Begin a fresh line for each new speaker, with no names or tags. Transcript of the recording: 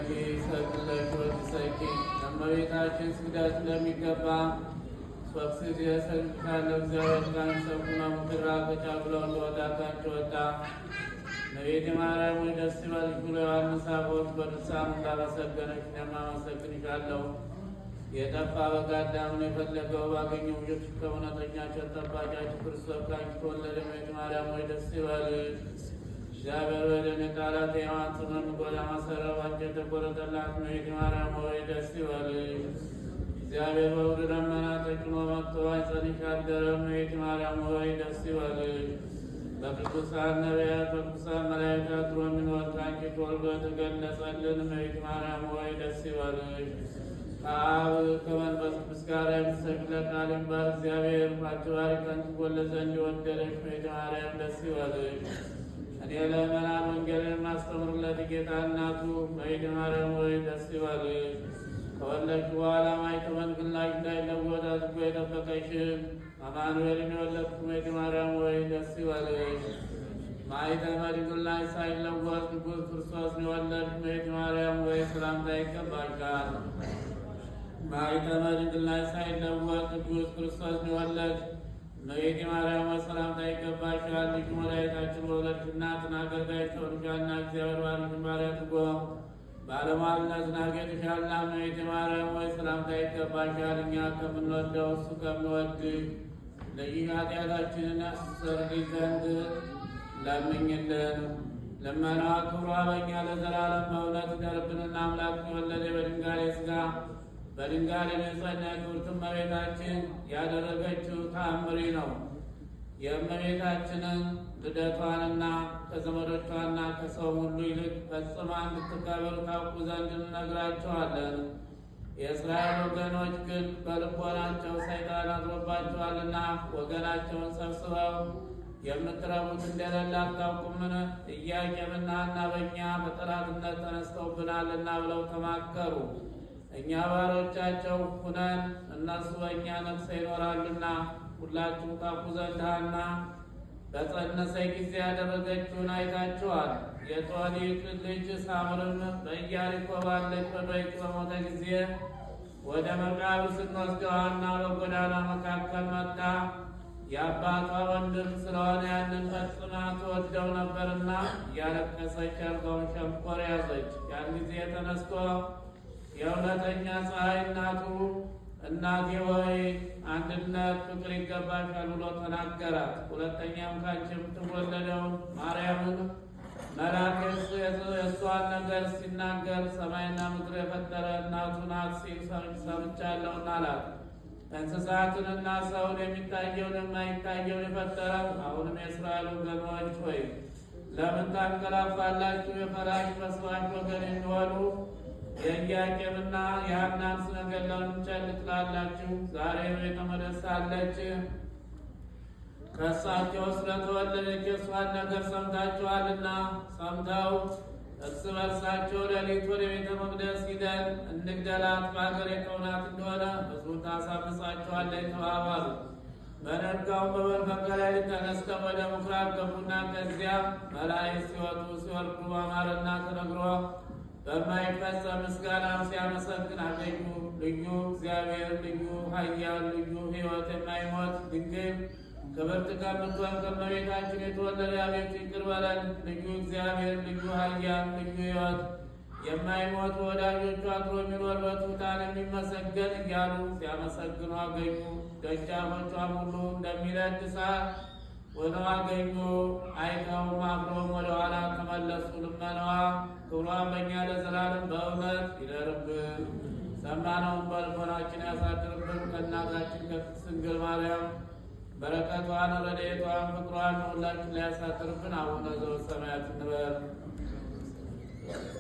ለኪ ሰግለኪ ወድሰኪ ለእመቤታችን ስግደት እንደሚገባ ሶስት ጊዜ ሰግድሻለሁ። እግዚአብሔር ካንቺ ሰውና ሙሽራ ተጫጉለው እንደወጣ ካንቺ ወጣ። እመቤቴ ማርያም ሆይ ደስ ይበልሽ ብሎ ዮሐንስ አፈወርቅ በድርሳኑ እንዳመሰገነሽ እኔም አመሰግንሻለሁ። የጠፋ በግ አዳምን የፈለገው ባገኘው ልጅ ከእውነተኛ ቸር ጠባቂያችን ክርስቶስ ካንቺ ተወለደ። እመቤቴ ማርያም ሆይ ደስ ይበልሽ። እግዚአብሔር በደን የጣላት የሔዋን ጽኑዕ ጎዳ ማሰረባቸው የተቆረጠላት እመቤቴ ማርያም ሆይ ደስ ይበልሽ። እግዚአብሔር በውድ ደመና ተጭኖ መጥቶ አይጸንሽ አደረ። እመቤቴ ማርያም ሆይ ደስ ይበልሽ። በቅዱሳን ነቢያት በቅዱሳን መላእክት አድሮ የሚኖር ካንቺ ተወልዶ የተገለጸልን እመቤቴ ማርያም ሆይ ደስ ይበልሽ። ከአብ ከመንፈስ ቅዱስ ጋር የምትሰግድ ለቃል የሚባል እግዚአብሔር አክባሪ ካንቺ ትወለድ ዘንድ የወደደሽ እመቤቴ ማርያም ደስ ይበልሽ። እኔ ለምእመናን ወንጌልን የማስተምርለት ጌታ እናቱ እመቤቴ ማርያም ሆይ ደስ ይበልሽ። ከወለድሽ በኋላ ማኅተመ ድንግልናሽ እንዳይለወጥ አድርጎ የጠበቀሽን አማኑኤልን የወለድሽ እመቤቴ ማርያም ሆይ ደስ ይበልሽ። ማኅተመ ድንግልናሽ ሳይለወጥ ንጉሥ ክርስቶስን የወለድሽ እመቤቴ ማርያም ሆይ ሰላምታ ይገባሻል። ማኅተመ ድንግልናሽ ሳይለወጥ ንጉሥ ክርስቶስን የወለድሽ እመቤቴ ማርያም ሆይ ሰላምታ ይገባሻል። ልጁ መድኃኒታችን በወለድሽ እናትን አገልጋይሽ ተወልዷልና እግዚአብሔር ባርክሽን ባሪያ አድርጎ ባለሟልነትን አጌጥሻልና እመቤቴ ማርያም ሆይ ሰላምታ ይገባሻል። እኛ ከምንወደው እሱ ከሚወድሽ ልጅሽ ኃጢአታችንን ያስተሰርይ ዘንድ ለምኝልን። ልመናዋ ክብሯ በእኛ ለዘላለም በእውነት ይደርብንና አምላክ የወለደ በድንጋሌ ሥጋ በድንጋሌ ንጽሕና ክብርት እመቤታችን ያደረገችው ተአምሪ ነው። የእመቤታችንን ልደቷንና ከዘመዶቿና ከሰው ሁሉ ይልቅ ፈጽማ እንድትከብር ታውቁ ዘንድ እንነግራቸዋለን። የእስራኤል ወገኖች ግን በልቦናቸው ሰይጣን አድሮባቸዋልና ወገናቸውን ሰብስበው የምትረቡት እንደሌለ አታውቁምን? ኢያቄምና ሐና በእኛ በጠላትነት ተነስተውብናልና ብለው ተማከሩ። እኛ ባሮቻቸው ሁነን እነሱ በእኛ ነግሰው ይኖራሉና ሁላችሁ ታውቁ ዘንድ ሐና በፀነሰች ጊዜ ያደረገችውን አይታችኋል። የጦሊቅ ልጅ ሳምርም በኢያሪኮ ባለች በዶይቅ በሞተ ጊዜ ወደ መቃብር ስንወስደው ሐና በጎዳና መካከል መጣ። የአባቷ ወንድም ስለሆነ ያንን ፈጽማ ትወደው ነበርና እያለቀሰች አልጋውን ሸንኮር ያዘች። ያን ጊዜ ተነስቶ የእውነተኛ ፀሐይ እናቱ እናቴ ሆይ አንድነት ፍቅር ይገባሻል ብሎ ተናገራት። ሁለተኛም ካንቺ የምትወለደውን ማርያምን መልአክ የእሷን ነገር ሲናገር ሰማይና ምድር የፈጠረ እናቱ ናት ሲል ሰምቻለሁና አላት። እንስሳትንና ሰውን የሚታየውን የማይታየውን የፈጠረ አሁንም የእስራኤል ወገኖች ሆይ ለምን ታንቀላፋላችሁ? የፈራሽ በስባሽ ወገን የሚሆኑ የኢያቄምና የሐናን ነገር ለምን ቸል ትላላችሁ? ዛሬ ቤተ መቅደስ ሳለች ከእሳቸው ስለተወለደች የእሷን ነገር ሰምታችኋልና። ሰምተው እርስ በርሳቸው ሌሊት ወደ ቤተ መቅደስ ሂደን እንግደላት፣ በአገር የቀውናት እንደሆነ ሕዝቡን ታሳምጻቸዋለች ተባባሉ። በነጋውም በመንፈቀ ሌሊት ተነስተው ወደ ምኵራብ ገቡና ከዚያም መላእክት ሲወጡ ሲወርዱ በአማረና ተነግሮ በማይፈጸም ምስጋና ሲያመሰግን አገኙ። ልዩ እግዚአብሔር፣ ልዩ ኃያል፣ ልዩ ሕይወት የማይሞት ድንግል ክብርት ከምትሆን ከእመቤታችን የተወለደ አቤቱ ይቅር በለን። ልዩ እግዚአብሔር፣ ልዩ ኃያል፣ ልዩ ሕይወት የማይሞት በወዳጆቹ አድሮ የሚኖር በትሑታን የሚመሰገን እያሉ ሲያመሰግኑ አገኙ። ደጃፎቿም ሁሉ እንደሚነድ እሳት ሆነው አገኙ። አይተውም አፍረውም ወደ ኋላ ተመለሱ። ልመናዋ ክብሯን በእኛ ለዘላለም በእውነት ይደርብን። ሰማነውን በልቦናችን ያሳድርብን። ከእናታችን ከቅድስት ድንግል ማርያም በረከቷን ረድኤቷን ፍቅሯን ሁላችን ላይ ያሳድርብን። አቡነ ዘበሰማያት እንበል።